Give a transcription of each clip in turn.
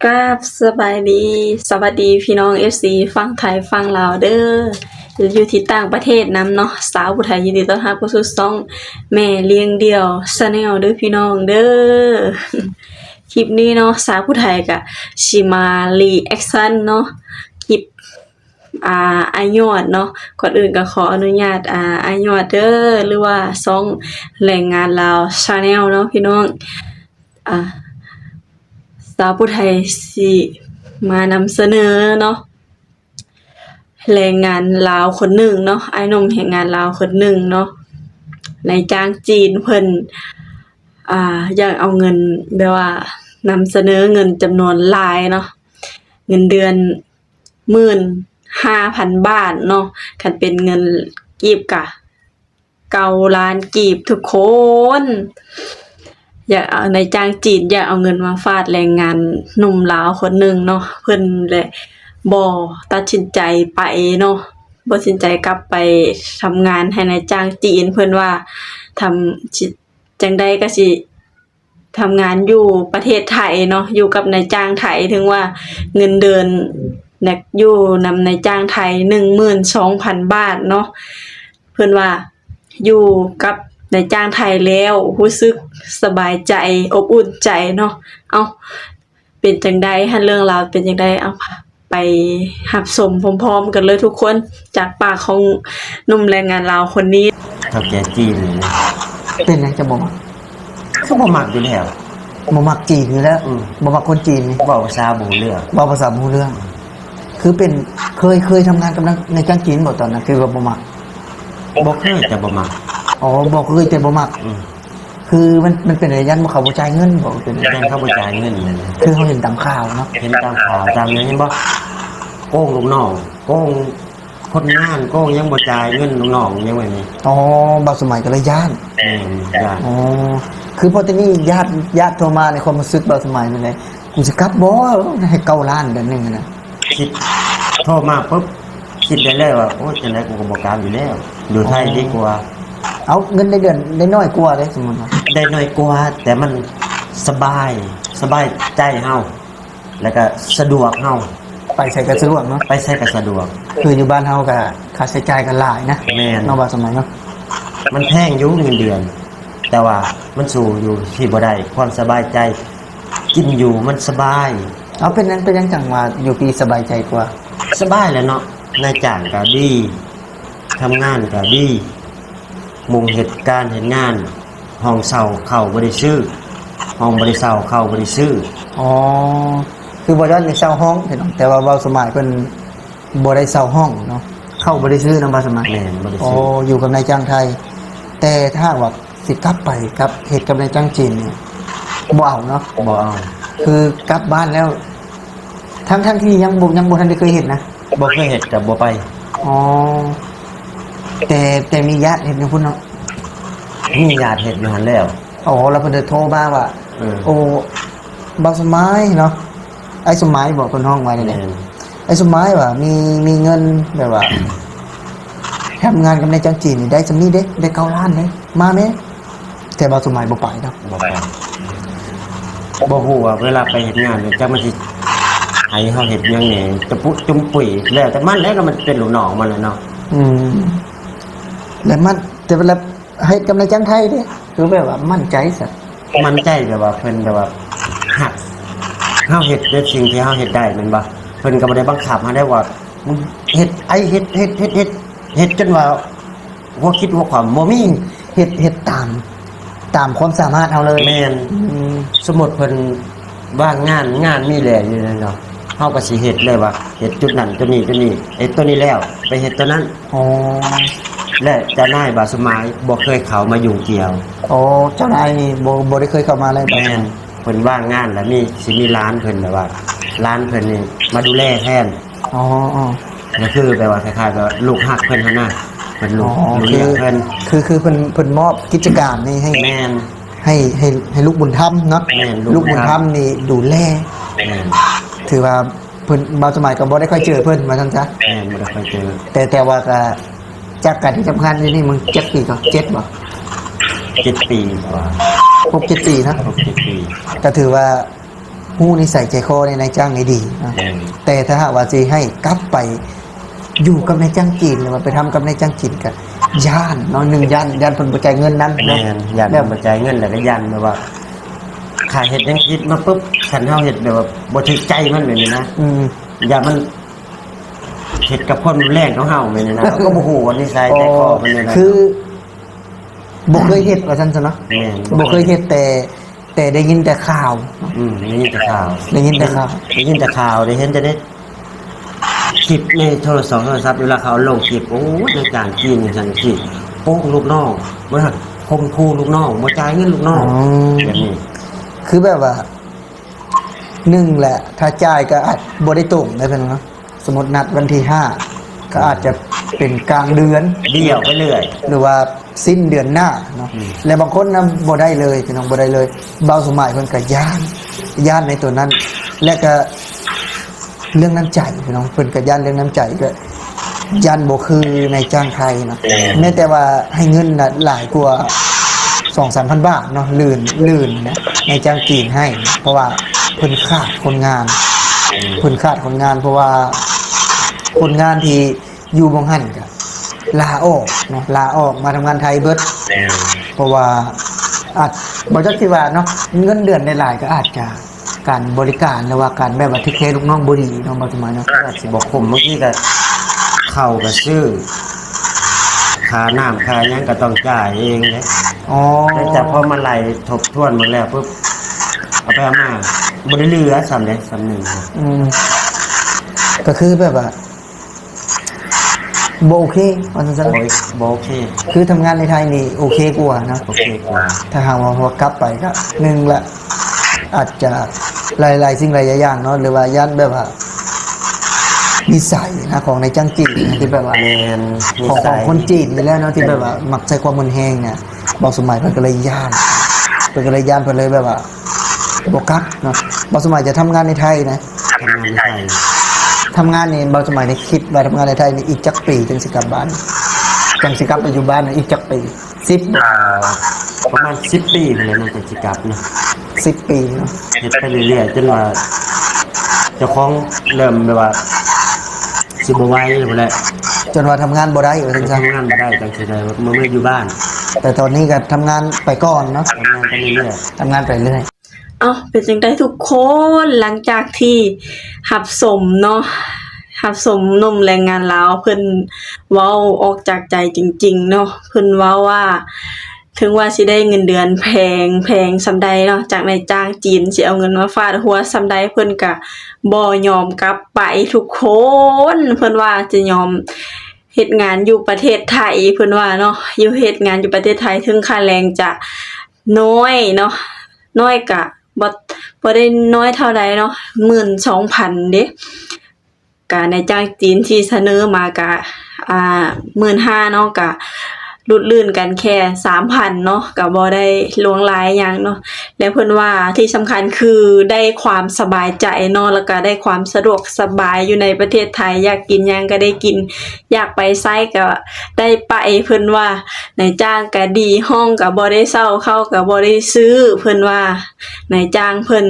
กราบสบายดีสวัสดีพี่น้อง FC ฟังไทยฟังลาวเด้ออยู่ที่ต่างประเทศนำเนาะสาวผู้ไทยยินดีต้อนรับเข้าสู่ช่องแม่เลี้ยงเดี่ยว Channel เด้อพี่น้องเด้อคลิปนี้เนาะสาวผู้ไทยก็สิมารีแอคชั่นเนาะคลิปอายอดเนาะก่อนอื่นก็ขออนุญาตอายอดเด้อหรือว่าช่องแรงงานลาว Channel เนาะพี่น้องสาวผู้ไทยสิมานำเสนอเนาะแรงงานลาวคนหนึ่งเนาะอ้ายหนุ่มแรงงานลาวคนหนึ่งเนาะนายจ้างจีนเพิ่นอยากเอาเงินแบบว่านำเสนอเงินจำนวนหลายเนาะเงินเดือน 15,000 บาทเนาะคันเป็นเงินกีบก็9 ล้านกีบทุกคนอยากเอานายจ้างจีนอยากเอาเงินมาฟาดแรงงานหนุ่มลาวคนหนึ่งเนาะเพิ่นแหละบ่ตัดสินใจไปเนาะบ่ตัดสินใจกลับไปทำงานให้นายจ้างจีนเพิ่นว่าทำจังใดก็สิทำงานอยู่ประเทศไทยเนาะอยู่กับนายจ้างไทยถึงว่าเงินเดือนอยู่นำนายจ้างไทย 12,000 บาทเนาะเพิ่นว่าอยู่กับนายจ้างไทยแล้วรู้สึกสบายใจอบอุ่นใจเนาะเป็นจังใดหั้นเรื่องราวเป็นจังไดไปรับชมพร้อมๆกันเลยทุกคนจากปากของหนุ่มแรงงานลาวคนนี้เฒ่าแก่จีนนี่นะเป็นหยังจะบ่มักเขาบ่มักอยู่แล้วบ่มักจีนอยู่แล้วบ่มักคนจีนนี่เว้าภาษาบ่รู้เรื่องเว้าภาษาบ่รู้เรื่องคือเป็นเคยทำงานกับในจ้างจีนบ่ตอนนั้นคือว่าบ่มักบ่เคยแต่บ่มักอ๋อบ่เคยแต่บ่มักคือมันเป็นอะไรยันบ่เขาบ่จ่ายเงินบ่เป็นยันเขาบ่จ่ายเงินนั่นคือเขาเห็นตามข่าวเนาะเห็นตามข่าวตามนี้เห็นบ่โกงลูกน้องโกงคนงานโกงยังบ่จ่ายเงินลูกน้องยังไงนี่อ๋อบางสมัยก็เลยย้านย้านอ๋อคือพอตอนนี้ญาติโทรมาในความรู้สึกบางสมัยนั่นแหละกูสิกลับบ่ให้9 ล้านเดือนนึงนะคิดโทรมาปุ๊บคิดได้เลยว่าโอ้จังได๋กูก็บ่กล้าอยู่แล้วอยู่ไทยดีกว่าเอาเงินในเดือนได้น้อยกว่าเด้สมมุติว่าได้น้อยกว่าแต่มันสบายใจเฮาแล้วก็สะดวกเฮาไปใช้ก็สะดวกเนาะไปใช้ก็สะดวกคืออยู่บ้านเฮาก็ค่าใช้จ่ายก็หลายนะแม่นเนาะบางสมัยเนาะมันแพงอยู่เงินเดือนแต่ว่ามันสู้อยู่ที่บ่ได้ความสบายใจกินอยู่มันสบายเอาเป็นยังจังว่าอยู่ปีสบายใจกว่าสบายแล้วเนาะนายจ้างก็ดีทำงานก็ดีมุงเหตุการณ์เห็นงานห้องเช่าเข้าบ่ได้ซื้อห้องบ่ได้เช่าเข้าบ่ได้ซื้ออ๋อคือบ่ได้เช่าห้องแต่ว่าเว้าสมัยเพิ่นบ่ได้เช่าห้องเนาะเข้าบ่ได้ซื้อนำบ่สมัยแม่นบ่ได้ซื้ออ๋ออยู่กับนายจ้างไทยแต่ถ้าว่าสิกลับไปครับเฮ็ดกับนายจ้างจีนเนี่ยบ่เอาเนาะบ่เอาคือกลับบ้านแล้วทั้งที่ยังบ่ทันได้เคยเฮ็ดนะบ่เคยเฮ็ดก็บ่ไปอ๋อแต่มีญาติเฮ็ดอยู่พุ่นเนาะมีญาติเฮ็ดอยู่หั่นแล้วอ๋อแล้วเพิ่นได้โทรมาว่าโอ้บ่สมัยเนาะไอ้สมัยบอกเพิ่นห้องไว้นี่แหละไอ้สมัยว่ามีเงินแบบว่าทำงานกับนายจ้างจีนนี่ได้ซำนี้เด้ได้9 ล้านเด้มาแม่แต่บ่สมัยบ่ไปเนาะบ่ไปบ่ฮู้ว่าเวลาไปเฮ็ดงานนี่จักมันสิให้เฮาเฮ็ดหยังแหน่จะปุจุมปุ๋ยแล้วแต่มันแล้วมันเป็นลูกน้องมันแล้วเนาะแล้วมันแต่เวลาให้กำลังจ้างไทยเด้คือแบบว่ามั่นใจซะมั่นใจแบบว่าเพิ่นแบบว่าฮักเฮาเฮ็ดในสิ่งที่เฮาเฮ็ดได้แม่นบ่เพิ่นก็บ่ได้บังคับเฮาได้ว่ามึงเฮ็ดเฮ็ดจนว่าบ่คิดว่าความบ่มีเฮ็ดตามความสามารถเฮาเลยแม่นสมมุติเพิ่นว่างงานมีแลอยู่นั่นเนาะเฮาก็สิเฮ็ดเลยว่าเฮ็ดจุดนั้นจุดนี้ไอ้ตัวนี้แล้วไปเฮ็ดตัวนั้นอ๋อและเจ้านายบาสมัยบ่เคยเข้ามายุ่งเกี่ยวอ๋อเจ้านายนี่บ่ได้เคยเข้ามาเลยแม่นเพิ่นว่างงานแล้วมีร้านเพิ่นแบบว่าร้านเพิ่นนี่มาดูแลแทนอ๋อก็คือแบบว่าคล้ายๆแบบลูกฮักเพิ่นหั่นน่ะเพิ่นลูกเลี้ยงเพิ่นคือเพิ่นมอบกิจการนี้ให้แม่นให้ลูกบุญธรรมเนาะลูกบุญธรรมนี่ดูแลแม่นถือว่าเพิ่นบางสมัยก็บ่ได้ค่อยเจอเพิ่นว่าซั่นซะแม่นบ่ได้ค่อยเจอแต่ว่าก็จากการที่ทำงานนี่มึง7 ปีก็7บ่7 ปีกว่า6-7 ปีนะ6-7 ปีก็ถือว่า ฮู้นิสัยใจคอในนายจ้างให้ดีนะแต่ถ้าหากว่าสิให้กลับไปอยู่กับนายจ้างจีนหรือว่าไปทำกับนายจ้างจีนก็ย่านเนาะหนึ่งย่านเพิ่นบ่จ่ายเงินนั้น แม่ เนาะ นยันบ่จ่ายเงินแล้วก็ยันแบบว่าขาเฮ็ดยังคิดมาปุ๊บคันเฮาเฮ็ดแบบว่าบ่ถูกใจมันแบบนี้นะ อย่ามันเฮ็ดกับคนแรกของเฮาแบบนี้นะเราก็บ่ฮู้ว่านิสัยใจคอมันเลยนะ คือบ่เคยเฮ็ดว่าซั่นซะเนาะ แม่น บ่เคยเฮ็ดแต่ได้ยินแต่ข่าว ได้ยินแต่ข่าว ได้ยินแต่ข่าว ได้ยินแต่ข่าวได้เห็นจะได้คลิปในโทรศัพท์เวลาเขาลงคลิปโอ้ในการกินจังซี่โป้งลูกน้องบ่ฮั่นคมคู่ลูกน้องบ่จ่ายเงินลูกน้องแบบนี้ คือแบบว่าหนึ่งแหละ ถ้าจ่ายก็อาจบ่ได้ตรงได้เพิ่นเนาะสมมุตินัดวันที่5ก็อาจจะเป็นกลางเดือน เดี่ยวไปเรื่อย หรือว่าสิ้นเดือนหน้าเนาะและบางคนนะบ่ได้เลยพี่น้องบ่ได้เลยเบาสมัยเพิ่นก็ย่านในตัวนั้น และก็เรื่องน้ำใจพี่น้องเพิ่นก็ย่านเรื่องน้ำใจก็ย่านบ่คือในจ้างไทยเนาะแม้แต่ว่าให้เงินน่ะหลายกว่า 2-3,000 บาทเนาะลื่นนะในจ้างจีนให้ เพราะว่าเพิ่นขาดคนงานเพิ่นขาดคนงาน เพราะว่าคนงานที่อยู่บ่หั่นก็ลาออกเนาะลาออกมาทำงานไทยเบิดเพราะว่าอาจบ่จักสิว่าเนาะเงินเดือนได้หลายก็อาจจะการบริการหรือว่าการแบบว่าที่เคลูกน้องบ่ดีเนาะบ่สมัยเนาะ อาจสิบอกผมเมื่อกี้ก็เข้าก็ซื้อค่าน้ำค่าหยังก็ต้องจ่ายเองเด้ อ๋อ แต่พอมาไล่ทบทวนหมดแล้วปุ๊บเอาไปเอามาบ่ได้เหลือสำเร็จสำหนึ่งครับ ก็คือแบบว่าบ่โอเคว่าซั่น โอ้ยบ่โอเค ๆคือทำงานในไทยนี่โอเคกว่านะ โอเคกว่า ถ้าหากว่าพอกลับไปก็หนึ่งละอาจจะหลายๆสิ่งหลายอย่างเนาะหรือว่าย่านแบบว่านิสัยนะของในจ้างจีนนะที่แบบว่า แม่นนิ ของ สัย คนจีนนี่แหล้วเนาะที่แบบว่ามักใช้ความมึนแฮงเนี่ยบอกสมัยเพิ่นก็เลยย่านเพิ่นก็เลยย่านเพิ่นเลยแบบว่าบ่กลับเนาะบอกสมัยจะทำงานในไทยนะ ทำงานในไทย ทำงานนี่บอกสมัยนี่คิดว่าทำงานในไทยนี่อีกจักปีจึงสิกลับบ้านจังสิกลับไปอยู่บ้านน่ะอีกจักปี10 ประมาณ10 ปีไปเลยมันจะสิกลับนะ 10 ปีเนาะ เฮ็ดไปเรื่อยๆจนว่าเจ้าของเริ่มแบบว่าสิบ่ไหวแล้วแหละ จนว่าทำงานบ่ได้ว่าซั่นซะ ทำงานบ่ได้จังซี่ได้เมื่ออยู่บ้าน แต่ตอนนี้ก็ทำงานไปก่อนเนาะ ทำงานไปเรื่อย ทำงานไปเรื่อย เอาเป็นจังได้ทุกคนหลังจากที่หับสมเนาะหับสมหนุ่มแรงงานลาวเพิ่นเว้าออกจากใจจริงๆเนาะเพิ่นเว้าว่า ถึงว่าสิได้เงินเดือนแพงซำใดเนาะจากนายจ้างจีนสิเอาเงินมาฟาดหัวซำใดเพิ่นก็บ่ยอมกลับไปทุกคนเพิ่นว่าจะยอมเฮ็ดงานอยู่ประเทศไทยเพิ่นว่าเนาะอยู่เฮ็ดงานอยู่ประเทศไทยถึงค่าแรงจะน้อยเนาะน้อยก็บ่ได้น้อยเท่าใดเนาะ 12,000 เด้ก็นายจ้างจีนที่เสนอมาก็15,000เนาะก็ลุดลื่นกันแค่ 3,000 เนาะก็บ่ได้หลวงหลายหยังเนาะและเพิ่นว่าที่สำคัญคือได้ความสบายใจเนาะแล้วก็ได้ความสะดวกสบายอยู่ในประเทศไทยอยากกินหยังก็ได้กินอยากไปไสก็ได้ไปเพิ่นว่านายจ้างก็ดีห้องก็บ่ได้เช่าเข้าก็บ่ได้ซื้อเพิ่นว่านายจ้างเพิ่น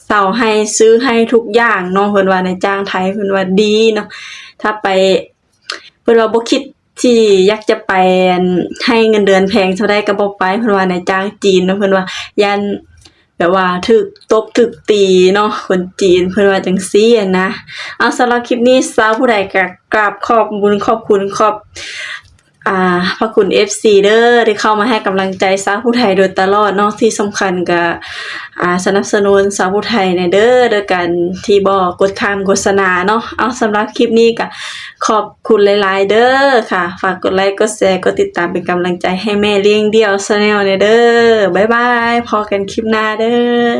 เช่าให้ซื้อให้ทุกอย่างเนาะเพิ่นว่านายจ้างไทยเพิ่นว่าดีเนาะถ้าไปเพิ่นว่าบ่คิดที่อยากจะไปให้เงินเดือนแพงเท่าใดก็บ่ไปเพิ่นว่านายจ้างจีนเนาะเพิ่นว่ายันแบบว่าถูกตบถูกตีเนาะคนจีนเพิ่นว่าจังซี่อะนะเอาสำหรับคลิปนี้สาวผู้ใดก็กราบขอบคุณพระคุณ FC เด้อที่เข้ามาให้กำลังใจสาวผู้ไทยโดยตลอดเนาะที่สำคัญก็สนับสนุนสาวผู้ไทยในเด้อโดยการที่บ่กดข้ามโฆษณาเนาะเอาสำหรับคลิปนี้ก็ขอบคุณหลายๆเด้อค่ะฝากกดไลค์กดแชร์กดติดตามเป็นกำลังใจให้แม่เลี้ยงเดี่ยว Channel เด้อบ๊ายบายพอกันคลิปหน้าเด้อ